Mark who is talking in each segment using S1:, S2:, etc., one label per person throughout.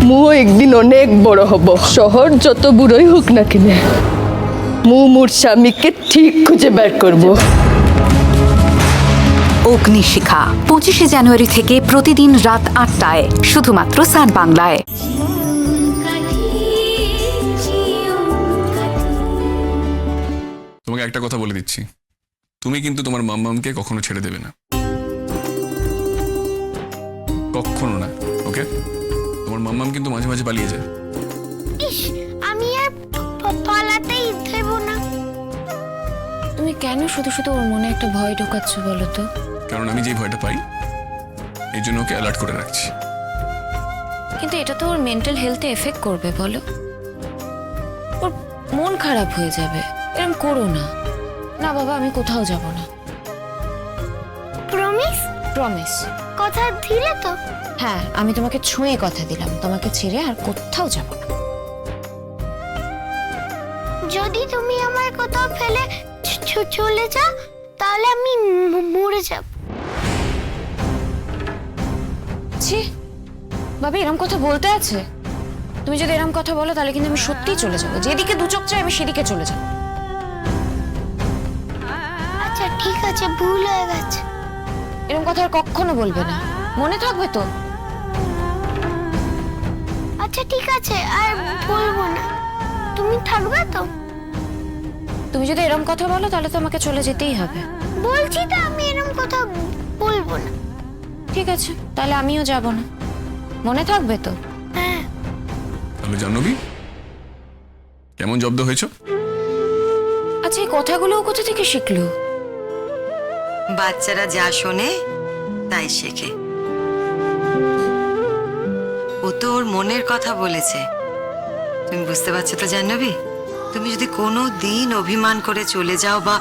S1: মুও একদিন অনেক বড় হব, শহর যত বুড়োই হোক না কিনে মোর স্বামীকে ঠিক খুঁজে বের করব।
S2: অগ্নিশিখা 25শে জানুয়ারি থেকে প্রতিদিন রাত 8টায় শুধুমাত্র সান বাংলায়।
S3: তোমাকে একটা কথা বলে দিচ্ছি, তুমি কিন্তু তোমার মাম্মামকে কখনো ছেড়ে দেবে না, কখনো না। ওকে? তোমার মাম্মাম কিন্তু মাঝে মাঝে পালিয়ে যায়।
S4: ইস, আমি আর পালাতেই দেব না।
S5: তুমি কেন শুধু শুধু ওর মনে একটা ভয় ঢোকাচ্ছ বলো তো?
S3: কারণ আমি যেই ভয়টা পাই এই জন্য ওকে অ্যালার্ট করে রাখছি।
S5: কিন্তু এটা তো ওর মেন্টাল হেলথে এফেক্ট করবে বলো, ওর মন খারাপ হয়ে যাবে। এরকম করো না। না বাবা, আমি কোথাও যাব না।
S4: প্রমিস?
S5: প্রমিস।
S4: কথা দিলে তো?
S5: হ্যাঁ, আমি তোমাকে ছুঁয়ে কথা দিলাম, তোমাকে ছেড়ে আর কোথাও যাব না।
S4: যদি তুমি আমার কোথাও ফেলে চলে যাও তাহলে আমি মরে যাব।
S5: ছি বাবা, এরকম কথা বলতে আছে? তুমি যদি এরকম কথা বলো তাহলে কিন্তু আমি সত্যিই চলে যাবো। যেদিকে দু চোখ চাই আমি সেদিকে চলে যাবো।
S4: আচ্ছা ঠিক আছে, ভুল হয়ে গেছে।
S5: এরকম কথা আর কখনো বলবে না, মনে থাকবে তো?
S4: আচ্ছা ঠিক আছে, আর বলবো না। তুমি থাকবে তো?
S5: তুমি যদি এরকম কথা বলো তাহলে তো আমাকে চলে যেতেই হবে।
S4: বলছি তো আমি এরকম কথা বলবো না।
S5: ঠিক আছে, তাহলে আমিও যাব না। মনে থাকবে তো?
S4: হ্যাঁ।
S3: তাহলে জাহ্নবী, কেমন জব্দ হয়েছো?
S5: আচ্ছা, এই কথাগুলো ও কোথা থেকে শিখলো?
S6: বাচ্চারা যা শোনে তাই শেখে। ও তো ওর মনের কথা বলেছে। তুমি বুঝতে পারছো তো জাহ্নবী? তুমি যদি কোনো দিন অভিমান করে চলে যাও বা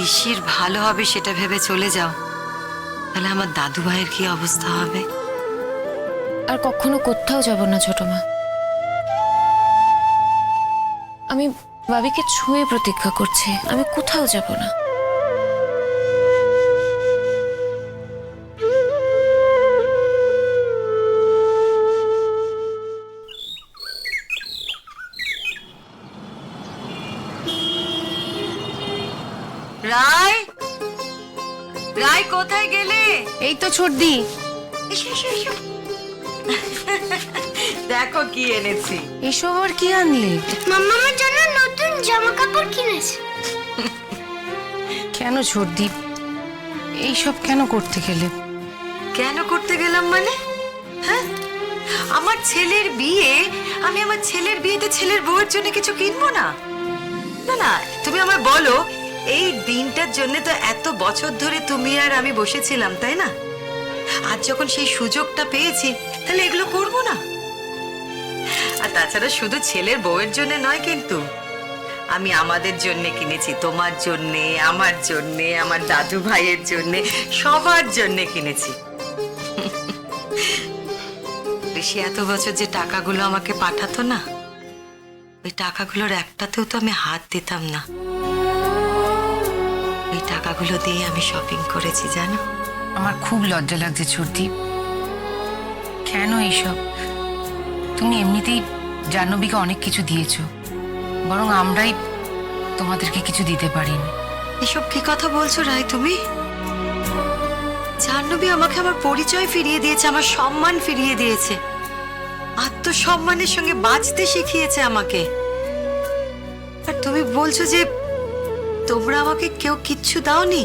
S6: ঋষির ভালো হবে সেটা ভেবে চলে যাও, তাহলে আমার দাদু ভাইয়ের কি অবস্থা হবে?
S5: আর কখনো কোথাও যাব না ছোট মা। আমি বাবিকে ছুঁয়ে প্রতিজ্ঞা করছি, আমি কোথাও যাব না।
S6: রায়, রায় কোথায় গেলে?
S5: এই তো ছোটদি।
S6: এসো, এসো, এসো। দেখো কি এনেছি।
S5: এসব আর কি আনলে?
S4: মাম্মার জন্য নতুন জামা কাপড় কিনেছে।
S7: কেন ছোটদীপ, এইসব কেন করতে গেলে?
S6: কেন করতে গেলাম মানে? হ্যাঁ, আমার ছেলের বিয়ে, আমি আমার ছেলের বিয়েতে ছেলের বউয়ের জন্য কিছু কিনবো না? না না, তুমি আমায় বলো, এই দিনটার জন্য তো এত বছর ধরে তুমি আর আমি বসেছিলাম, তাই না? আজ যখন সেই সুযোগটা পেয়েছি তাহলে এগুলো করবো না? আর তাছাড়া শুধু ছেলের বউয়ের জন্য নয়, কিন্তু আমি আমাদের জন্য কিনেছি, তোমার জন্যে, আমার জন্যে, আমার দাদু ভাইয়ের জন্যে, সবার জন্য কিনেছি। ঋষি এত বছর যে টাকাগুলো আমাকে পাঠাতো না, ওই টাকাগুলোর একটাতেও তো আমি হাত দিতাম না। ওই টাকাগুলো দিয়ে আমি শপিং করেছি, জানো?
S7: আমার খুব লজ্জা লাগছে ছোটদীপ। কেন এইসব? তুমি এমনিতেই জাহ্নবীকে অনেক কিছু দিয়েছো, বরং আমরাই তোমাদেরকে কিছু দিতে পারিনি।
S6: এসব কি কথা বলছো রায় তুমি? জাহ্নবী আমাকে আমার পরিচয় ফিরিয়ে দিয়েছে, আমার সম্মান ফিরিয়ে দিয়েছে, আত্মসম্মানের সঙ্গে বাঁচতে শিখিয়েছে আমাকে। আর তুমি বলছো যে তোমরা আমাকে কেউ কিচ্ছু দাওনি?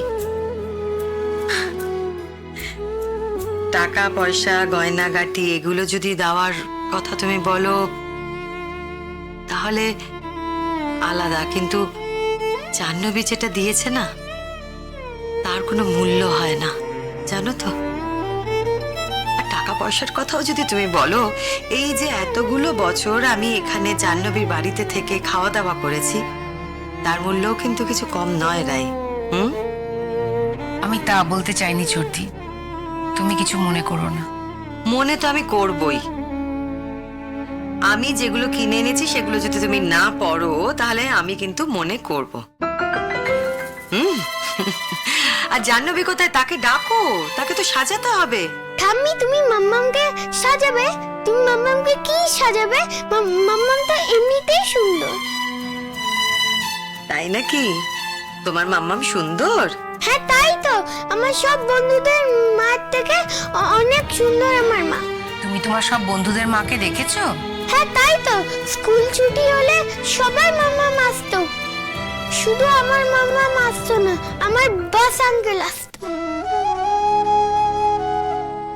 S6: টাকা পয়সা গয়নাগাটি এগুলো যদি দেওয়ার কথা তুমি বলো তাহলে আলাদা, কিন্তু জাহ্নবী যেটা দিয়েছে না তার কোনো মূল্য হয় না, জানো তো? আর টাকা পয়সার কথাও যদি তুমি বলো, এই যে এতগুলো বছর আমি এখানে জাহ্নবীর বাড়িতে থেকে খাওয়া দাওয়া করেছি, তার মূল্যও কিন্তু কিছু কম নয় রাই।
S7: আমি তা বলতে চাইনি ছোটদি, তুমি কিছু মনে করো না।
S6: মনে তো আমি করবই। আমি যেগুলো কিনে এনেছি সেগুলো যদি তুমি না পড়ো তাহলে আমি কিন্তু মনে করব। আর জাহ্নবী কোথায়? তাকে ডাকো, তাকে তো সাজাতে হবে।
S4: ঠাম্মি, তুমি মাম্মামকে সাজাবে? তুমি মাম্মামকে কি সাজাবে? মাম্মাম তো এমনিতেই সুন্দর।
S6: তাই নাকি? তোমার মাম্মাম সুন্দর?
S4: হ্যাঁ তাই তো, আমার সব বন্ধুদের মায়ের থেকে অনেক সুন্দর আমার মা।
S7: তুমি তোমার সব বন্ধুদের মাকে দেখেছো?
S4: হ্যাঁ তাই তো, স্কুল ছুটি হলে সবাই মাম্মাম আসতো। শুধু আমার মাম্মাম আসতো না, আমার বস আঙ্কেল আসতো।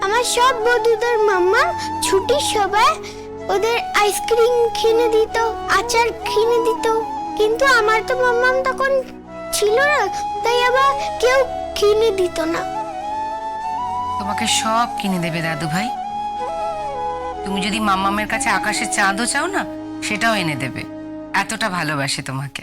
S4: আমার সব বন্ধুদের মাম্মাম ছুটির সময় ওদের আইসক্রিম কিনে দিত, আচার কিনে দিত। কিন্তু আমার তো মাম্মাম তখন ছিল না, তাই আবার কেউ কিনে দিত না।
S7: তোমাকে সব কিনে দেবে দাদু ভাই। তুমি যদি মাম্মামের কাছে আকাশের চাঁদও চাও না, সেটাও এনে দেবে। এতটা ভালোবাসে তোমাকে।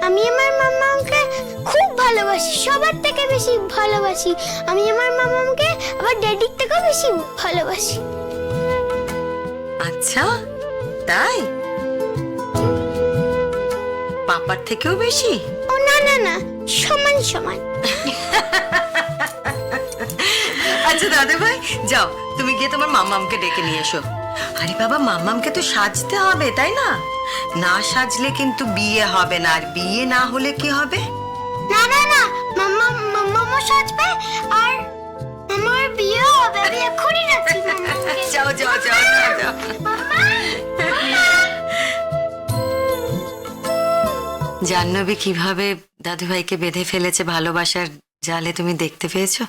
S4: আমি আমার মাম্মামকে খুব ভালোবাসি, সবার থেকে বেশি ভালোবাসি। আমি আমার মাম্মামকে আবার ড্যাডির থেকেও বেশি ভালোবাসি।
S6: আচ্ছা, তাই? পাপার থেকেও বেশি?
S4: ও না না না, সমান সমান।
S6: আচ্ছা দাদু ভাই, যাও তুমি গিয়ে তোমার মাম্মামকে ডেকে নিয়ে এসো। আরে বাবা, মাম্মামকে তো সাজতে হবে, তাই না? না সাজলে কিন্তু বিয়ে হবে না, আর বিয়ে না হলে কি হবে?
S4: না না না, মাম্মামও সাজবে আর আমার বিয়েও হবে। আমি এখনই যাচ্ছি মাম্মামকে।
S6: যাও যাও যাও যাও যাও। জাহ্নবী কিভাবে দাদু ভাইকে বেঁধে ফেলেছে ভালোবাসার জালে, তুমি দেখতে পেয়েছো?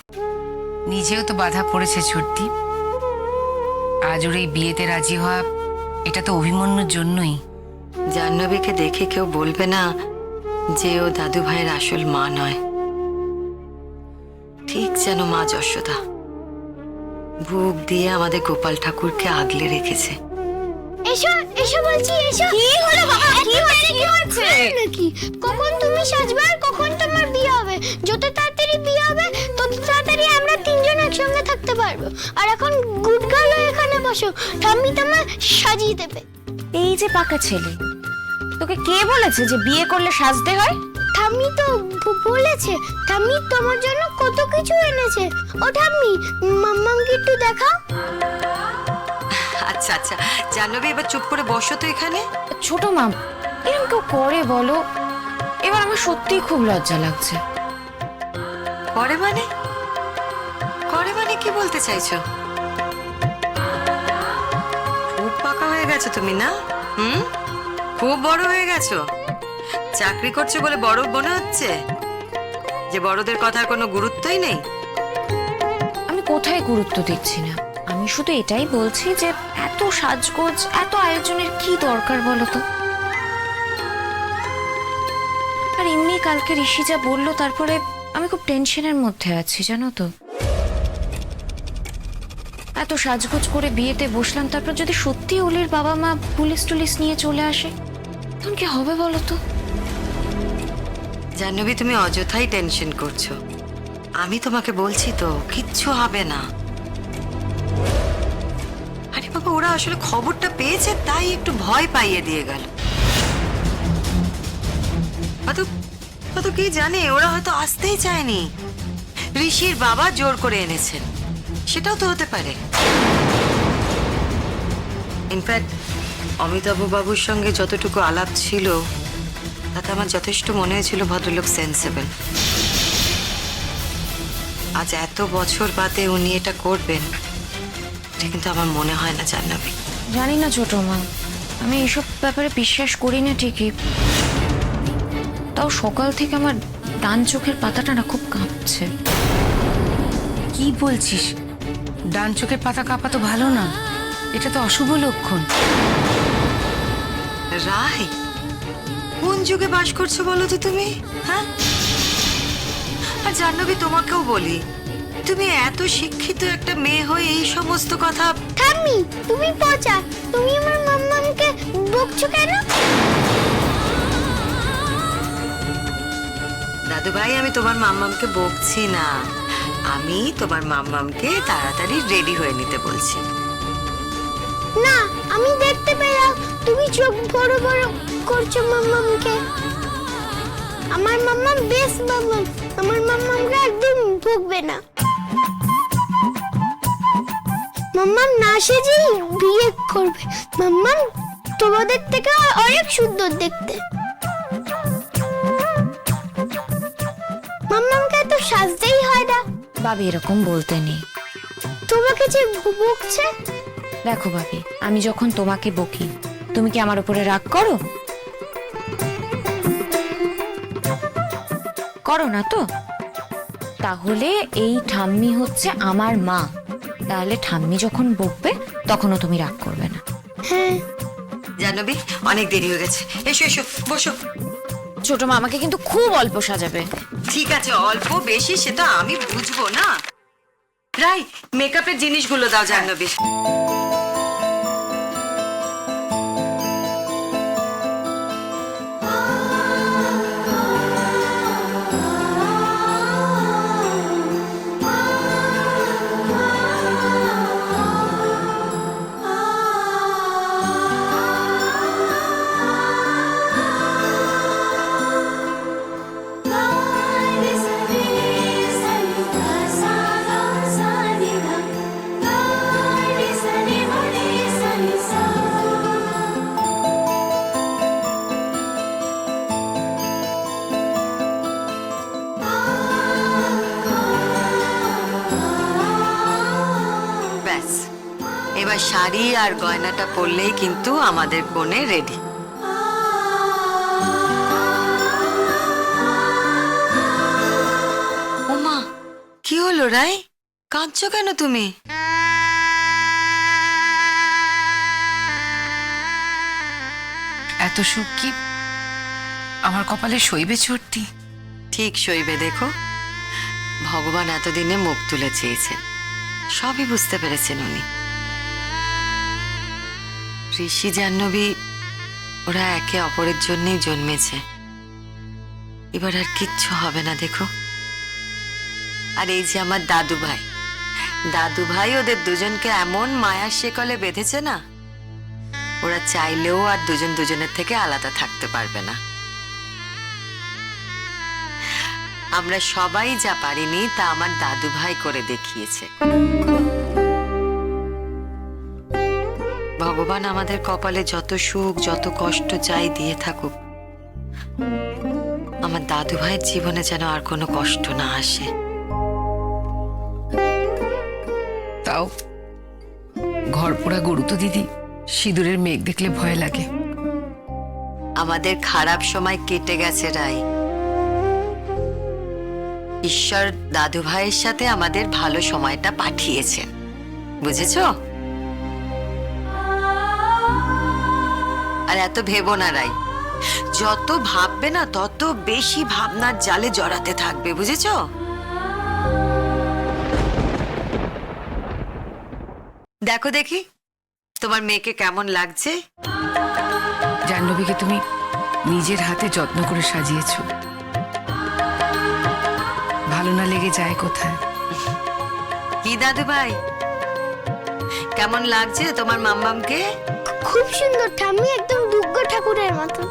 S7: নিজেও তো বাধা পড়েছে ছোট্টি। আজ ওর এই বিয়েতে রাজি হওয়া, এটা তো অভিমন্যুর জন্যই।
S6: জাহ্নবীকে দেখে কেউ বলবে না যে ও দাদু ভাইয়ের আসল মা নয়। ঠিক যেন মা যশোদা বুক দিয়ে আমাদের গোপাল ঠাকুরকে আগলে রেখেছে।
S4: এসো এসো বলছি, এসো। কি হলো বাবা? কি হচ্ছে? কি হচ্ছে নাকি? কখন তুমি সাজবে আর কখন তোমার বিয়ে হবে? যত তাড়াতাড়ি বিয়ে হবে তত তাড়াতাড়ি আমরা তিনজন একসঙ্গে থাকতে পারবো। আর এখন গুড গার্ল এখানে বসো, ঠাম্মি তোমার সাজিয়ে দেবে।
S5: এই যে পাকা ছেলে, তোকে কে বলেছে যে বিয়ে করলে সাজতে হয়?
S4: ঠাম্মি তো বলেছে। ঠাম্মি তোমার জন্য কত কিছু এনেছে। ও ঠাম্মি, মাম্মামকে একটু দেখাও।
S6: আচ্ছা আচ্ছা জাহ্নবী, এবার চুপ করে বসো তো এখানে।
S5: ছোট মা, এরকম কেউ করে বলো? এবার আমার সত্যিই খুব লজ্জা লাগছে।
S6: করে মানে? করে মানে কি বলতে চাইছো? খুব পাকা হয়ে গেছো তুমি, না? খুব বড় হয়ে গেছো। চাকরি করছো বলে বড় মনে হচ্ছে, যে বড়দের কথার কোনো গুরুত্বই নেই।
S5: আমি কোথায় গুরুত্ব দিচ্ছি না, আমি শুধু এটাই বলছি যে এত সাজগোজ, এত আয়োজনের কি দরকার বলো তো? আর এমনি কালকে ঋষি যা বললো, তারপরে আমি খুব টেনশনের মধ্যে আছি, জানো তো। এত সাজগোজ করে বিয়েতে বসলাম, তারপর যদি সত্যি ওলির বাবা মা পুলিশ টুলিশ নিয়ে চলে আসে, তখন কি হবে বলো তো?
S6: জাহ্নবী, তুমি অযথাই টেনশন করছো। আমি তোমাকে বলছি তো, কিচ্ছু হবে না। আরে বাবা, ওরা আসলে খবরটা পেয়েছে তাই একটু ভয় পাইয়ে দিয়ে গেল। হয়তো কি জানে, ওরা হয়তো আসতেই চায়নি। ঋষির বাবা জোর করে এনেছেন, সেটাও তো হতে পারে। ইনফ্যাক্ট অমিতাভ বাবুর সঙ্গে যতটুকু আলাপ ছিল, তাতে আমার যথেষ্ট মনে হয়েছিল ভদ্রলোক সেন্সেবল। আজ এত বছর বাদে উনি এটা করবেন, এটা কিন্তু আমার মনে হয় না জাহ্নবী।
S5: জানি না ছোট মা, আমি এইসব ব্যাপারে বিশ্বাস করি না ঠিকই, তাও সকাল থেকে আমার ডান চোখের পাতাটা না খুব কাঁপছে।
S7: কি বলছিস? ডান চোখের পাতা কাঁপা তো ভালো না, এটা তো অশুভ লক্ষণ।
S6: রায়, কোন যুগে বাস করছো বলো তো তুমি? হ্যাঁ, আর জাহ্নবী, তোমাকেও বলি, তুমি এত শিক্ষিত একটা মেয়ে হয়ে এই সমস্ত কথা।
S4: ঠাম্মি, তুমি পচা, তুমি আমার মাম্মামকে বকছো কেন?
S6: দাদু ভাই, আমি তোমার মাম্মামকে বকছি না, আমি তোমার মাম্মামকে তাড়াতাড়ি রেডি হয়ে নিতে বলছি।
S4: না, আমি দেখতে পেলাম তুমি চোখ বড় বড় করছো মাম্মামকে। আমার মাম্মাম বেশ মাম্মাম, আমার মাম্মামকে একদম বকবে না। মাম্মাম না সেজেই বিয়ে করবে। মাম্মাম তোমাদের থেকে অনেক সুন্দর দেখতে। মাম্মামকে তো সাজতেই হয় না।
S5: ভাবি এরকম বলতে নেই।
S4: তোমাকে যে বকছে।
S5: দেখো ভাবি, আমি যখন তোমাকে বকি তুমি কি আমার উপরে রাগ করো? করো না তো? তাহলে এই ঠাম্মি হচ্ছে আমার মা, তাহলে ঠাম্মি যখন বকবে তখনও তুমি রাগ করবে না।
S4: হ্যাঁ
S6: জাহ্নবী, অনেক দেরি হয়ে গেছে, এসো এসো বসো।
S5: ছোট মা আমাকে কিন্তু খুব অল্প সাজাবে।
S6: ঠিক আছে, অল্প বেশি সেটা আমি বুঝবো না। রাই, মেকআপের জিনিসগুলো দাও জাহ্নবী। ব্যাস, এবার শাড়ি আর গয়নাটা পরলেই কিন্তু আমাদের কনে রেডি। ওমা, কি হলো রাই, কাঁদছো কেন তুমি?
S7: এত সুখ কি আমার কপালে সইবে চড়তি?
S6: ঠিক সইবে, দেখো ভগবান এতদিনে মুখ তুলে চেয়েছেন, সবই বুঝতে পেরেছেন উনি। ঋষি জাহ্নবী ওরা একে অপরের জন্যই জন্মেছে, এবার আর কিচ্ছু হবে না দেখো। আর এই যে আমার দাদু ভাই ওদের দুজনকে এমন মায়ার শেকলে বেঁধেছে না, ওরা চাইলেও আর দুজন দুজনের থেকে আলাদা থাকতে পারবে না। আমরা সবাই যা পারিনি তা আমার দাদু ভাই করে দেখিয়েছে। ভগবান আমাদের কপালে যত সুখ যত কষ্ট চাই দিয়ে থাকুক, আমার দাদু ভাইয়ের জীবনে যেন আর কোনো কষ্ট না আসে।
S7: তাও ঘর পোড়া গরু তো দিদি, সিঁদুরের মেঘ দেখলে ভয় লাগে।
S6: আমাদের খারাপ সময় কেটে গেছে রাই, ঈশ্বর দাদু ভাইয়ের সাথে আমাদের ভালো সময়টা পাঠিয়েছেন, বুঝেছো? আর এত ভেবো না রাই, যত ভাববে না তত বেশি ভাবনার জালে জড়াতে থাকবে, বুঝেছো? দেখো দেখি তোমার মেয়েকে কেমন লাগছে।
S7: জাহ্নবীকে তুমি নিজের হাতে যত্ন করে সাজিয়েছো, ভালো না লেগে যায় কোথায়?
S6: কি দাদু ভাই, কেমন লাগছে তোমার মাম্মামকে?
S4: খুব সুন্দর ঠাম্মি, একদম দুর্গা ঠাকুরের মতো।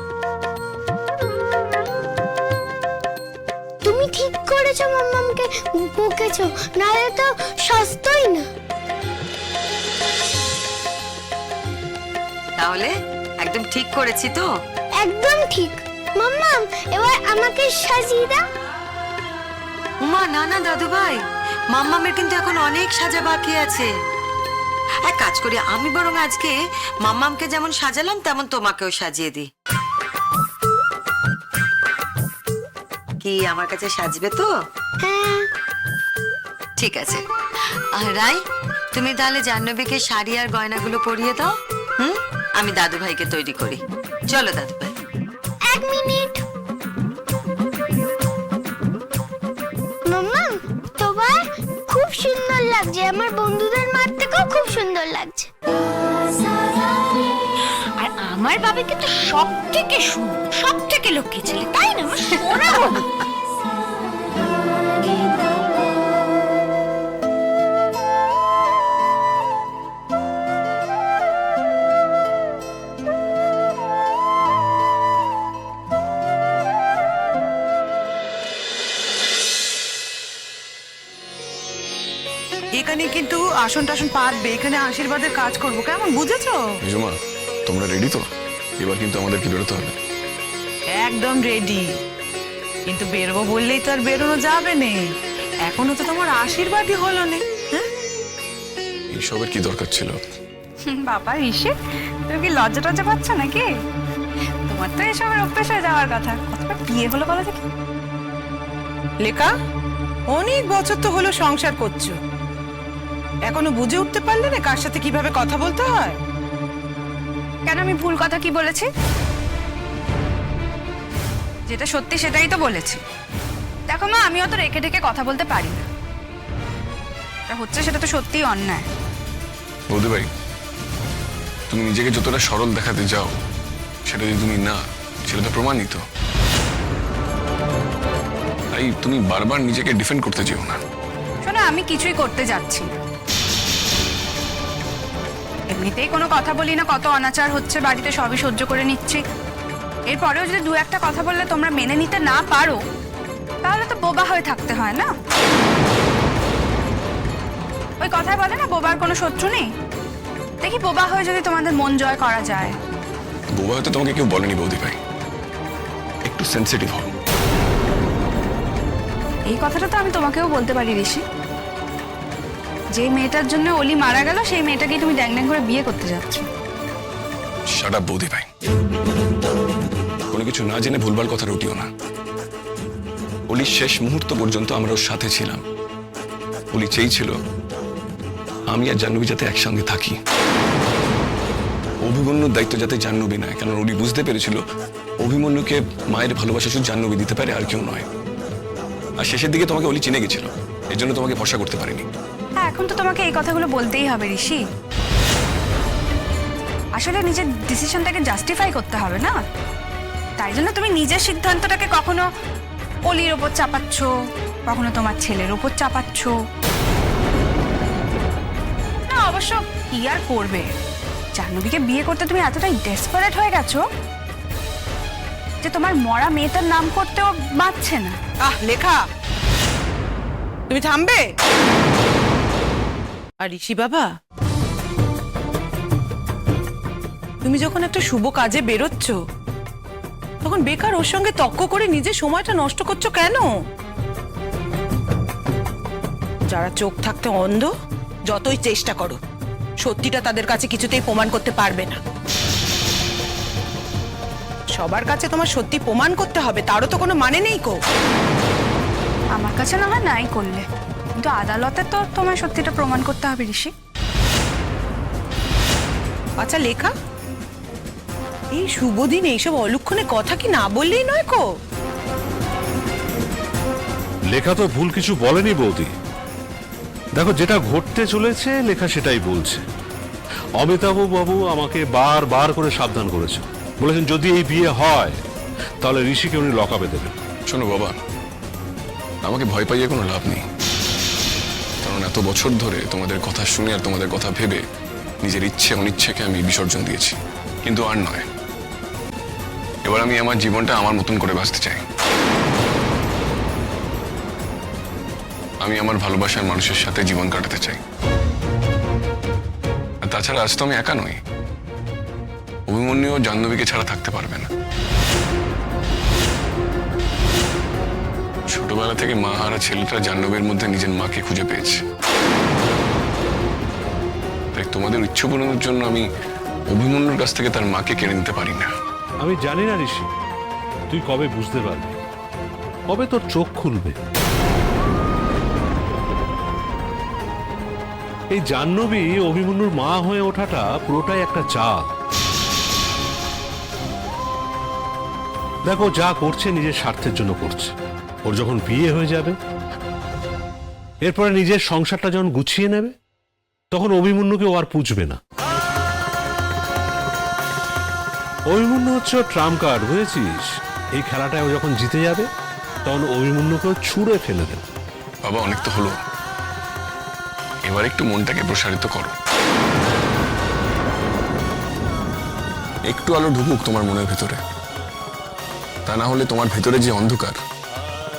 S4: তুমি ঠিক করেছো, মাম্মামকে বকেছো, নাহলে তো সস্তই না।
S6: তাহলে একদম ঠিক করেছি তো?
S4: একদম ঠিক। মাম্মাম এবার আমাকে সাজিয়ে দাও।
S6: উমা, না না দাদু ভাই, মাম্মামের কিন্তু এখন অনেক সাজা বাকি আছে। এক কাজ করি, আমি বরং আজকে মাম্মামকে যেমন সাজালাম তেমন তোমাকেও সাজিয়ে দিই। কি আমার কাছে সাজবে তো?
S4: হ্যাঁ
S6: ঠিক আছে। আর রাই, তুমি তাহলে জাহ্নবীকে শাড়ি আর গয়নাগুলো পরিয়ে দাও। আমি দাদু ভাইকে তৈরি করি। চলো দাদু ভাই।
S4: 1 মিনিট। মাম্মাম তোমার খুব সুন্দর লাগছে, আমার বন্ধুদের মার থেকেও খুব সুন্দর লাগছে।
S5: আর আমার বাবাকে তো সব থেকে সুন্দর, সব থেকে লক্ষ্মী ছেলে, তাই না? আমার সোনা বাবু।
S6: এ
S8: এখানে কিন্তু আসন টাসন পাতবে, এখানে আশীর্বাদের কাজ করব, কেমন বুঝেছো?
S3: নিজমা তোমরা রেডি তো? এবার কিন্তু আমাদেরকে বেরোতে হবে।
S8: একদম রেডি, কিন্তু বেরোবো বললেই তো আর বেরোনো যাবে না, এখনো তো তোমার আশীর্বাদই হলো না। হ্যাঁ
S3: এইসবের কি দরকার ছিল?
S9: বাবা ঋষি, তুমি কি লজ্জা টজ্জা পাচ্ছ নাকি? তোমার তো এসবের অভ্যেস হয়ে যাওয়ার কথা। কতবার বিয়ে হলো বলো দেখি?
S8: লেখা, অনেক বছর তো হলো সংসার করছো, এখনো বুঝে উঠতে পারলে না কার সাথে কিভাবে কথা বলতে হয়?
S9: কেন, আমি ভুল কথা কি বলেছি? যেটা সত্যি সেটাই তো বলেছি। দেখো মা, আমি অত রেখে ঢেকে কথা বলতে পারি না, এটা হচ্ছে সেটা তো সত্যিই অন্যায়।
S3: বৌদি ভাই, তুমি নিজেকে যতটা সরল দেখাতে যাও, সেটা যদি তুমি না, সেটা তো প্রমাণিত। তাই তুমি বারবার নিজেকে ডিফেন্ড করতে চেও না।
S9: শোনো, আমি কিছুই করতে যাচ্ছি না। এমনিতেই কোনো কথা বলি না, কত অনাচার হচ্ছে বাড়িতে, সবই সহ্য করে নিচ্ছি। এরপরেও যদি দু একটা কথা বললে তোমরা মেনে নিতে না পারো, তাহলে তো বোবা হয়ে থাকতে হয় না? ওই কথায় বলে না, বোবার কোনো শত্রু নেই। দেখি বোবা হয়ে যদি তোমাদের মন জয় করা যায়।
S3: বোবা হয়তো তোমাকে কেউ বলেনি বৌদি ভাই, একটু সেন্সিটিভ হও।
S9: এই কথাটা তো আমি তোমাকেও বলতে পারি ঋষি। যে মেয়েটার জন্য অলি মারা গেল, সেই মেয়েটাকেই তুমি ড্যাং ড্যাং করে বিয়ে করতে যাচ্ছ।
S3: শাট আপ বৌদি ভাই, কোনো কিছু না জেনে ভুলভাল কথা রটিও না। অলির শেষ মুহূর্ত পর্যন্ত আমরা ওর সাথে ছিলাম। অলি চেয়েছিল আমি আর জাহ্নবী যাতে একসঙ্গে থাকি। অভিমন্যুর দায়িত্ব যাতে জাহ্নবী নেয়, কারণ অলি বুঝতে পেরেছিল অভিমন্যুকে মায়ের ভালোবাসা শুধু জাহ্নবী দিতে পারে, আর কেউ নয়। আর শেষের দিকে তোমাকে অলি চিনে গেছিল, এর জন্য তোমাকে ভরসা করতে পারিনি।
S9: হ্যাঁ, এখন তো তোমাকে এই কথাগুলো বলতেই হবে ঋষি। আসলে নিজের ডিসিশনটাকে জাস্টিফাই করতে হবে না? তাই জন্য তুমি নিজের সিদ্ধান্তটাকে কখনো অলির ওপর চাপাচ্ছ, কখনো তোমার ছেলের ওপর চাপাচ্ছ। না, অবশ্য কি আর করবে, জাহ্নবীকে বিয়ে করতে তুমি এতটাই ডেসপারেট হয়ে গেছো যে তোমার মরা মেয়েটার নাম করতেও বাঁচছে না।
S8: লেখা, তুমি থামবে? আর ঋষি বাবা, তুমি যখন একটা শুভ কাজে বেরোচ্ছ, তখন বেকার ওর সঙ্গে তর্ক করে নিজের সময়টা নষ্ট করছো কেন? যারা চোখ থাকতে অন্ধ, যতই চেষ্টা করো, সত্যিটা তাদের কাছে কিছুতেই প্রমাণ করতে পারবে না। সবার কাছে তোমার সত্যি প্রমাণ করতে হবে, তারও তো কোনো মানে নেই কো।
S9: আমার কাছে না হয় নাই করলে, কিন্তু আদালতে তো তোমার সত্যিটা প্রমাণ করতে হবে ঋষি।
S8: আচ্ছা লেখা, এই শুভ দিনে এইসব অলক্ষণে কথা কি না বললেই নয় কো?
S10: লেখা তো ভুল কিছু বলেনি বৌদি। দেখো, যেটা ঘটতে চলেছে লেখা সেটাই বলছে। অমিতাভ বাবু আমাকে বারবার করে সাবধান করেছেন, বলেছেন যদি এই বিয়ে হয় তাহলে ঋষিকে উনি লকআপে দেবেন।
S3: শোনো বাবা, আমাকে ভয় পাইয়ে কোনো লাভ নেই, কারণ এত বছর ধরে তোমাদের কথা শুনে আর তোমাদের কথা ভেবে নিজের ইচ্ছে অনিচ্ছেকে আমি বিসর্জন দিয়েছি, কিন্তু আর নয়। এবার আমি আমার জীবনটা আমার মতন করে বাঁচতে চাই। আমি আমার ভালোবাসার মানুষের সাথে জীবন কাটাতে চাই। আর তাছাড়া আজ তো আমি একা নই, অভিমন্যুও জাহ্নবীকে ছাড়া থাকতে পারবে না। ছোটবেলা থেকে মা হারা ছেলেটা জাহ্নবীর মধ্যে নিজের মাকে খুঁজে পেয়েছে। তাই তোমাদের ইচ্ছে পূরণের জন্য আমি অভিমন্যুর কাছ থেকে তার মাকে কেড়ে নিতে পারি না।
S10: আমি জানি না ঋষি তুই কবে বুঝতে পারবি, কবে তোর চোখ খুলবে। এই জাহ্নবী অভিমন্যুর মা হয়ে ওঠাটা পুরোটাই একটা চাল। দেখো, যা করছে নিজের স্বার্থের জন্য করছে। ওর যখন বিয়ে হয়ে যাবে, এরপরে নিজের সংসারটা যখন গুছিয়ে নেবে, তখন অভিমন্যুকে ও আর পুজবে না। অভিমন্যু হচ্ছে ওর ট্রাম্প কার্ড, বুঝেছিস? এই খেলাটায় ও যখন জিতে যাবে, তখন অভিমন্যুকে ছুঁড়ে ফেলে দেবে।
S3: বাবা, অনেক তো হলো, এবার একটু মনটাকে প্রসারিত করো। একটু আলো ঢুকুক তোমার মনের ভেতরে, তা না হলে তোমার ভেতরে যে অন্ধকার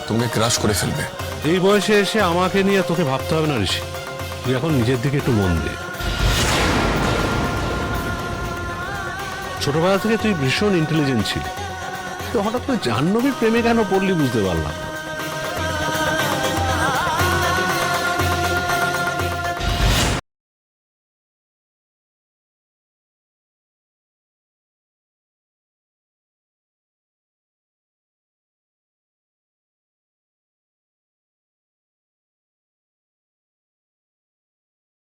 S3: তোমাকে ক্রাশ করে ফেলবে।
S10: এই বয়সে এসে আমাকে নিয়ে তোকে ভাবতে হবে না ঋষি। তুই এখন নিজের দিকে একটু মন দে। ছোটবেলা থেকে তুই ভীষণ ইন্টেলিজেন্ট ছিলি, তো হঠাৎ করে জাহ্নবীর প্রেমে কেন পড়লি বুঝতে পারলাম না।